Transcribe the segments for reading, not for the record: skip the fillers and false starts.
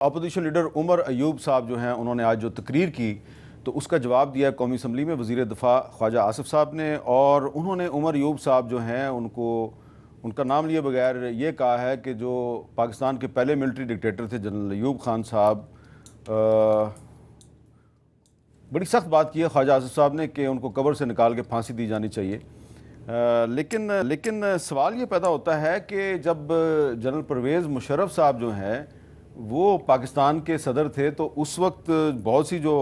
Opposition leader Umar Ayub साहब जो हैं उन्होंने आज जो तकरीर की तो उसका जवाब दिया कौमी असम्बली में वज़ीर दिफा ख्वाजा आसिफ साहब ने। और उन्होंने उमर अयूब साहब जो हैं उनको उनका नाम लिए बगैर ये कहा है कि जो पाकिस्तान के पहले मिलिट्री डिक्टेटर थे जनरल अयूब खान साहब, बड़ी सख्त बात की है ख्वाजा आसिफ साहब ने कि उनको कब्र से निकाल के फांसी दी जानी चाहिए। लेकिन सवाल ये पैदा होता है कि जब जनरल परवेज़ मुशर्रफ साहब जो हैं वो पाकिस्तान के सदर थे तो उस वक्त बहुत सी जो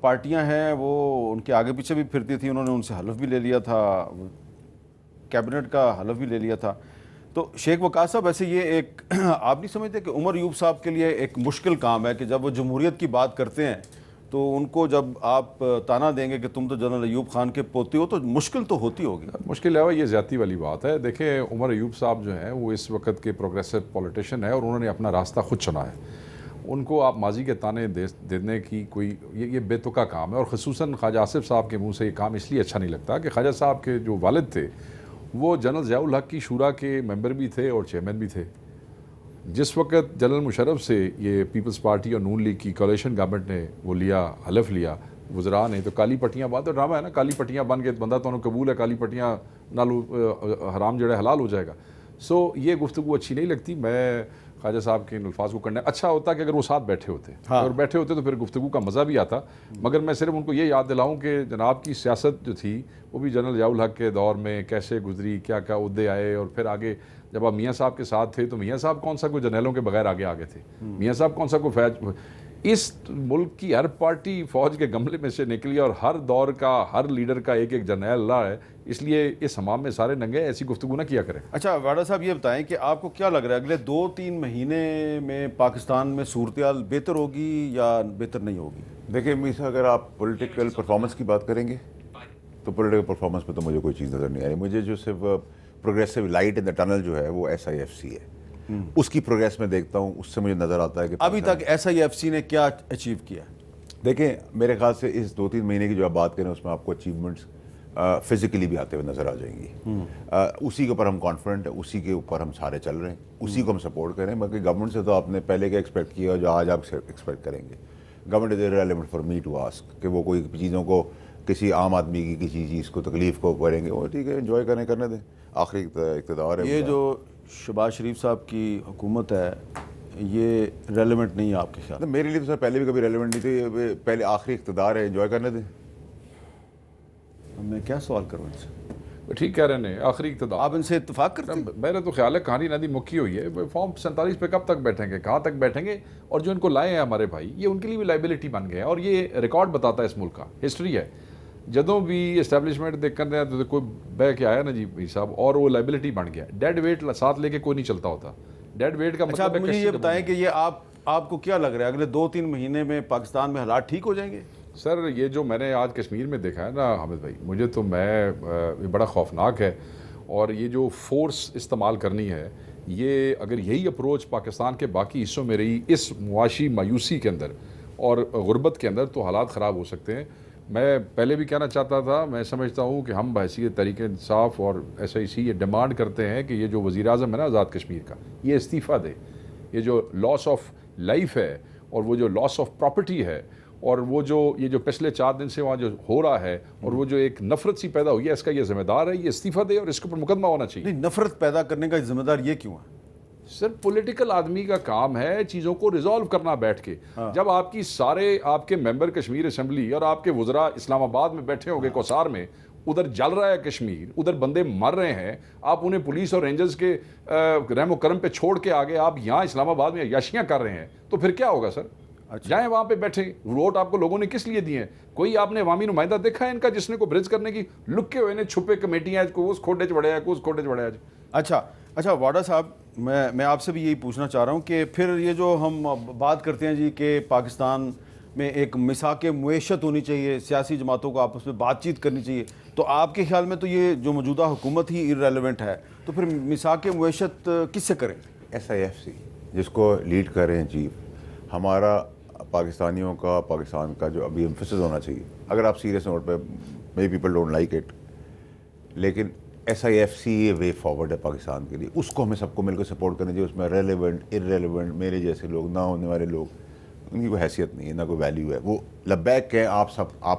पार्टियां हैं वो उनके आगे पीछे भी फिरती थी, उन्होंने उनसे हलफ भी ले लिया था, कैबिनेट का हलफ भी ले लिया था। तो शेख वक़ास साहब, वैसे ये एक आप नहीं समझते कि उमर अयूब साहब के लिए एक मुश्किल काम है कि जब वो जमहूरियत की बात करते हैं तो उनको जब आप ताना देंगे कि तुम तो जनरल अयूब खान के पोते हो तो मुश्किल तो होती होगी। मुश्किल है, ये ज़्यादती वाली बात है। देखें, उमर अयूब साहब जो हैं वो इस वक्त के प्रोग्रेसिव पॉलिटिशियन है और उन्होंने अपना रास्ता खुद चुना है। उनको आप माजी के ताने देने की कोई ये बेतुका काम है। और ख़ुसूसन ख्वाजा आसिफ साहब के मुँह से ये काम इसलिए अच्छा नहीं लगता कि ख्वाजा साहब के जो वालिद थे वो जनरल ज़िया-उल हक़ की शूरा के मेंबर भी थे और चेयरमैन भी थे। जिस वक्त जनरल मुशर्रफ से ये पीपल्स पार्टी और नून लीग की कोalition गवर्नमेंट ने वो लिया, हलफ लिया वज़रा ने, तो काली पट्टियाँ बात तो ड्रामा है ना, काली पट्टियाँ बन के बंदा तो कबूल है काली पट्टियाँ नालू हराम जड़े हलाल हो जाएगा। सो ये गुफ्तगू अच्छी नहीं लगती। मैं ख्वाजा साहब के इन अल्फाज को करना अच्छा होता कि अगर वो साथ बैठे होते। हाँ। और बैठे होते तो फिर गुफ्तगू का मज़ा भी आता। मगर मैं सिर्फ उनको ये याद दिलाऊँ कि जनाब की सियासत जो थी वो भी जनरल ज़िया-उल हक़ के दौर में कैसे गुजरी, क्या क्या उहदे आए, और फिर आगे जब आप मियाँ साहब के साथ थे तो मियाँ साहब कौन सा कोई जर्नैलों के बगैर आगे आगे थे, मियाँ साहब कौन सा कोई फैज। इस मुल्क की हर पार्टी फ़ौज के गमले में से निकली और हर दौर का हर लीडर का एक एक जर्नैल रहा है, इसलिए इस हमाम में सारे नंगे ऐसी गुफ्तगू ना किया करें। अच्छा वाडा साहब, ये बताएं कि आपको क्या लग रहा है अगले 2-3 महीने में पाकिस्तान में सूरत-ए-हाल बेहतर होगी या बेहतर नहीं होगी? देखिए मीसा, अगर आप पॉलिटिकल परफॉर्मेंस की बात करेंगे तो पॉलिटिकल परफॉर्मेंस पे तो मुझे कोई चीज़ नज़र नहीं आ रही। मुझे जो सिर्फ progressive light in the tunnel जो है वो SIFC है, उसकी प्रोग्रेस में देखता हूँ, उससे मुझे नज़र आता है कि अभी तक SIFC ने क्या अचीव किया। देखें, मेरे ख्याल से इस 2-3 महीने की जो आप बात करें उसमें आपको अचीवमेंट्स फिजिकली भी आते हुए नज़र आ जाएंगी। उसी के ऊपर हम कॉन्फिडेंट है, उसी के ऊपर हम सारे चल रहे हैं, उसी को हम सपोर्ट करें। बाकी गवर्नमेंट से तो आपने पहले क्या एक्सपेक्ट किया जो आज आप एक्सपेक्ट करेंगे। Government is irrelevant for me to ask कि वो कोई चीज़ों को किसी आम आदमी की किसी चीज़ को तकलीफ़ को करेंगे, वो ठीक है, एंजॉय करने दें, आखिरी इक़्तिदार है। ये जो शहबाज शरीफ साहब की हुकूमत है ये रेलेवेंट नहीं है आपके ख्याल? तो मेरे लिए तो सर पहले भी कभी रेलेवेंट नहीं थी, पहले आखिरी इक़्तिदार है, एंजॉय करने दें। मैं क्या सवाल करूँ इनसे? ठीक कह रहे हैं, आखिरी इक़्तिदार। आप इनसे इत्तेफाक करते हैं? मेरा तो ख्याल है कहानी नदी मुक्की हुई है। फॉर्म 47 पे कब तक बैठेंगे, कहाँ तक बैठेंगे? और जो इनको लाए हैं हमारे भाई, ये उनके लिए भी लाइबिलिटी बन गए हैं। और ये रिकॉर्ड बताता है इस मुल्क का, हिस्ट्री है। जदों भी इस्टेब्लिशमेंट देख कर रहे हैं तो कोई बह के आया ना जी भाई साहब, और वो लाइबिलिटी बन गया। डेड वेट साथ लेके कोई नहीं चलता होता। डेड वेट का मतलब मुझे ये बताएं कि ये आपको क्या लग रहा है अगले 2-3 महीने में पाकिस्तान में हालात ठीक हो जाएंगे? सर, ये जो मैंने आज कश्मीर में देखा है ना हामिद भाई, मुझे तो ये बड़ा खौफनाक है। और ये जो फोर्स इस्तेमाल करनी है, ये अगर यही अप्रोच पाकिस्तान के बाकी हिस्सों में रही इस मुआशी मायूसी के अंदर और गुर्बत के अंदर, तो हालात ख़राब हो सकते हैं। मैं पहले भी कहना चाहता था, मैं समझता हूँ कि हम बहैसियत तहरीक-ए-इंसाफ और SIC ये डिमांड करते हैं कि ये जो वज़ीर-ए-आज़म है ना आज़ाद कश्मीर का, ये इस्तीफ़ा दे। ये जो लॉस ऑफ लाइफ है और वो जो लॉस ऑफ प्रॉपर्टी है और वो जो ये जो पिछले 4 दिन से वहाँ जो हो रहा है और वो जो एक नफ़रत सी पैदा हुई है, इसका ये ज़िम्मेदार है, ये इस्तीफ़ा दे और इसके ऊपर मुकदमा होना चाहिए। नहीं, नफ़रत पैदा करने का ज़िम्मेदार ये क्यों है? सर, पॉलिटिकल आदमी का काम है चीज़ों को रिजॉल्व करना बैठ के। हाँ। जब आपकी सारे आपके मेंबर कश्मीर असम्बली और आपके वज़रा इस्लामाबाद में बैठे होंगे, हाँ। कौसार में, उधर जल रहा है कश्मीर, उधर बंदे मर रहे हैं, आप उन्हें पुलिस और रेंजर्स के रहमो करम पे छोड़ के आगे आप यहाँ इस्लामाबाद में अय्याशियाँ कर रहे हैं, तो फिर क्या होगा सर? अच्छा। जाएँ वहाँ पे बैठे। वोट आपको लोगों ने किस लिए दिए हैं? कोई आपने अवामी नुमाइंदा देखा है इनका जिसने को ब्रिज करने की लुके हुए ने छुपे कमेटियाँ को उस खोटे चढ़े को उस खोटे चढ़े? अच्छा वाडा साहब, मैं आपसे भी यही पूछना चाह रहा हूँ कि फिर ये जो हम बात करते हैं जी कि पाकिस्तान में एक मिसाक मुएशत होनी चाहिए, सियासी जमातों को आपस में बातचीत करनी चाहिए, तो आपके ख्याल में तो ये जो मौजूदा हुकूमत ही इर्रेलेवेंट है, तो फिर मिसाक मुएशत किससे करें? SIFC जिसको लीड कर रहे हैं चीफ, हमारा पाकिस्तानियों का, पाकिस्तान का जो अभी एम्फेसिस होना चाहिए, अगर आप सीरियस नोट पे, मे पीपल डोंट लाइक इट, लेकिन SIFC ये वे फॉरवर्ड है पाकिस्तान के लिए, उसको हमें सबको मिलकर सपोर्ट करना चाहिए। उसमें रेलेवेंट इररेलेवेंट मेरे जैसे लोग, ना होने वाले लोग, उनकी कोई हैसियत नहीं है, ना कोई वैल्यू है। वो लब्बैक है, आप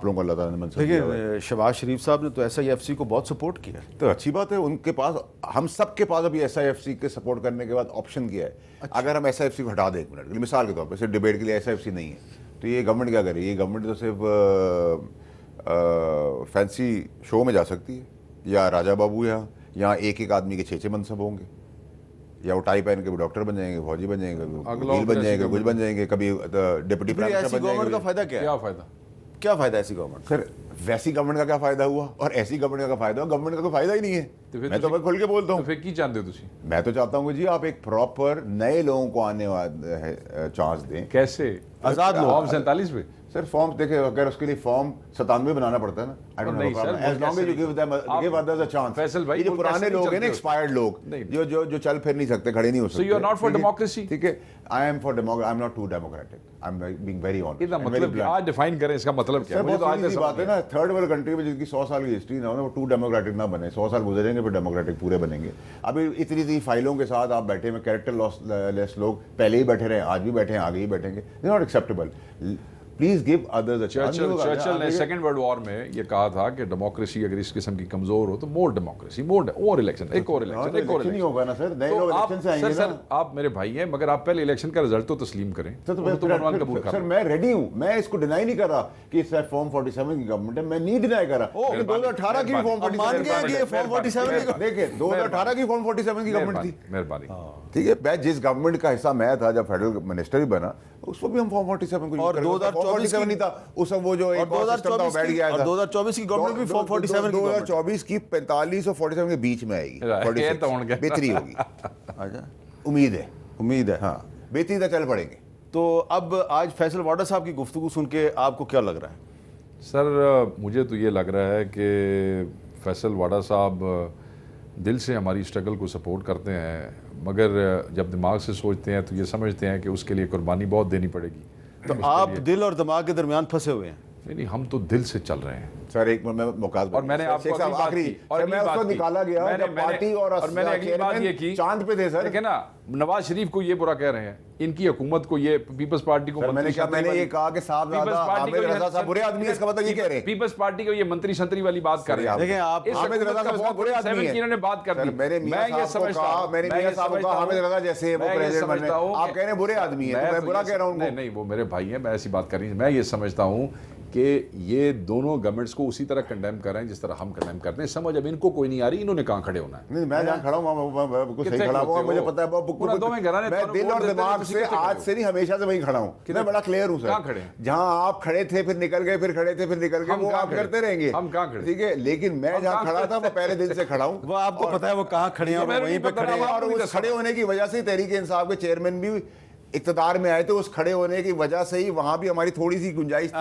लोगों को अल्लाह ताला ने मंसूब किया हुआ है। देखिए शहबाज शरीफ साहब ने तो SIFC को बहुत सपोर्ट किया है। तो अच्छी बात है, उनके पास, हम सब के पास अभी SIFC के सपोर्ट करने के बाद ऑप्शन किया है। अगर हम SIFC को हटा दें एक मिनट के लिए, मिसाल के तौर पर सिर्फ डिबेट के लिए SIFC नहीं है, तो ये गवर्नमेंट क्या करे? ये गवर्नमेंट तो सिर्फ फैंसी शो में जा सकती है, या राजा बाबू यहाँ एक एक आदमी के 6 मनसब होंगे, या वो टाई पहन के भी डॉक्टर बन जाएंगे, फौजी बन जाएंगे, वकील बन जाएंगे, कुछ बन जाएंगे, कभी डिप्टी प्राइम मिनिस्टर ऐसी बन गवर्नमेंट का जाएंगे। फायदा क्या है? क्या फायदा? क्या फायदा ऐसी गवर्नमेंट? सर वैसी गवर्नमेंट का क्या फायदा हुआ और ऐसी गवर्नमेंट का फायदा हुआ? गवर्नमेंट का कोई फायदा ही नहीं है। मैं तो खुल के बोलता तो हूँ। फिर की चाहते हो तुसी? मैं तो चाहता हूँ कि जी आप एक प्रॉपर नए लोगों को आने वाले चांस दें। कैसे? आजाद लोग। फॉर्म 47 पे सर फॉर्म देखे, अगर उसके लिए फॉर्म 97 बनाना पड़ता है ना, आई डोंट नहीं no, sir, as long as you give others a chance. Faisal भाई, ये जो वो पुराने कैसे लोग हैं ना, नहीं एक्सपायर्ड लोग, नहीं। जो चल फिर नहीं सकते, खड़े नहीं हो सकते। you are not for ठीक है? democracy? ठीक है, I am for democracy, I am not too democratic, I am being very honest. इसका मतलब क्या? आज डिफाइन करें इसका मतलब क्या सर है? मुझे बहुत तो आज सीधी तक बात समझ है ना, थर्ड वर्ल्ड कंट्री में जिनकी 100 साल की हिस्ट्री ना हो ना, वो टू डेमोक्रेटिक ना बने। 100 साल गुजरेंगे फिर डेमोक्रेटिक पूरे बनेंगे। अभी इतनी फाइलों के साथ आप बैठे में कैरेक्टर लेस लोग पहले ही बैठे रहे, आज भी बैठे हैं, आगे ही बैठेंगे। They not acceptable. Please give others a chance. Churchill ने सेकंड वर्ल्ड वॉर में ये कहा था कि डेमोक्रेसी अगर इस किस्म की कमजोर हो तो मोर डेमोक्रेसी, मोर और इलेक्शन, एक और इलेक्शन, एक और नहीं होगा ना सर, नए तो लोग आप इलेक्शन से आएंगे सर ना। आप मेरे भाई हैं, मगर आप पहले इलेक्शन का रिजल्ट तो तस्लीम करें। सर मनवान कबूल सर कर मैं रेडी हूँ, मैं इसको डिनाई नहीं कर रहा कि सर फॉर्म 47 की गवर्नमेंट है, मैं नहीं डिनाई कर रहा। लेकिन 2018 की फॉर्म 47 मान गए कि ये फॉर्म 47 की देखिए 2018 की फॉर्म 47 की गवर्नमेंट थी। मेहरबानी। ठीक है, मैं जिस गवर्नमेंट का हिस्सा मैं था जब फेडरल मिनिस्टर ही बना, उसको भी हम फॉर्म 47 को यूज और कर रहे थे। 2024 नहीं था उस समय, वो जो एक और सिस्टम था वो बैठ गया था। 2024 की गवर्नमेंट भी फॉर्म 47 की गवर्नमेंट। 2024 की 45 और 47 के बीच में आएगी। ये 46 तो उनका- बेहतरी होगी, अच्छा, उम्मीद है। उम्मीद है। हाँ, बेहतरी तक चल पड़ेंगे। तो अब आज फैसल वाडा साहब की गुफ्तगू सुन के आपको क्या लग रहा है? सर मुझे तो ये लग रहा है कि फैसल वाडा साहब दिल से हमारी स्ट्रगल को सपोर्ट करते हैं, मगर जब दिमाग से सोचते हैं तो ये समझते हैं कि उसके लिए कुर्बानी बहुत देनी पड़ेगी। तो आप दिल और दिमाग के दरमियान फंसे हुए हैं। नहीं, हम तो दिल से चल रहे हैं। सर एक मिनट में मुकास और मैंने आपको अगली बात की, और मैं अगली उसको बात की। निकाला गया जब पार्टी और मैंने अगली बात ये की, चांद पे थे सर। देखिए ना, नवाज शरीफ को ये बुरा कह रहे हैं, इनकी हुकूमत को, ये पीपल्स पार्टी को सर, मैंने मंत्री क्या, शंत्री मैंने वाली- ये कहा कि साहब पीपल्स ज़्यादा पार्टी को हामिद ये- रजा साहब बुरे आदमी है, इसका मतलब ये कह रहे हैं। पीपल्स पार्टी को ये मंत्री शंत्री वाली बात कर रहे हैं। देखें आप, इस हामिद हुकूमत रजा का साहब बहुत बुरे आदमी 47 हैं। की इन्होंने बात कर सर, दी। मेरे मियां मैं ये साहब को समझता कहा, हूं, मेरे मैं मियां ये साहब को समझता कहा, हूं, हामिद रजा जैसे हैं, वो मैं ये प्रेसिडेंट बने। समझता हूं आप कि- कह रहे हैं बुरे आदमी हैं, तो मैं बुरा कह रहा हूं नहीं उनको। नहीं, वो मेरे भाई हैं, मैं ऐसी बात कर रही हूं। मैं ये समझता हूं कि ये दोनों गवर्नमेंट्स को उसी तरह कंडेम कर रहे हैं जिस तरह हम कंडेम करते हैं। समझ अब इनको कोई नहीं आ रही, इन्होंने कहाँ खड़े होना है। नहीं, मैं जहाँ खड़ा हूँ वहाँ बिल्कुल सही कितने खड़ा खड़ोते हूँ, मुझे हो? पता है। पूरा दो में घराने, मैं दोनों दिल वोट और देते हैं, दिमाग किसी से कितने आज खड़े से नहीं, हमेशा से वहीं खड़ा हूँ। मैं बड़ा क्लियर हूँ सर। कहाँ खड़े हैं? जहाँ आप खड़े थे फिर निकल गए, फिर खड़े थे फिर निकल गए, हम वो कहाँ आप खड़े? करते रहेंगे। हम कहाँ खड़े? ठीक है, लेकिन मैं जहाँ कहाँ खड़ा था वो पहले दिन से खड़ा हूँ। वो आपको पता है वो कहाँ खड़े हैं और ये वहीं पे पता खड़े ना, हैं। और उस खड़े होने की वजह से तहरीक इंसाफ के चेयरमैन भी इक्तदार में आए थे। उस खड़े होने की वजह से ही वहाँ भी हमारी थोड़ी सी गुंजाइश थी।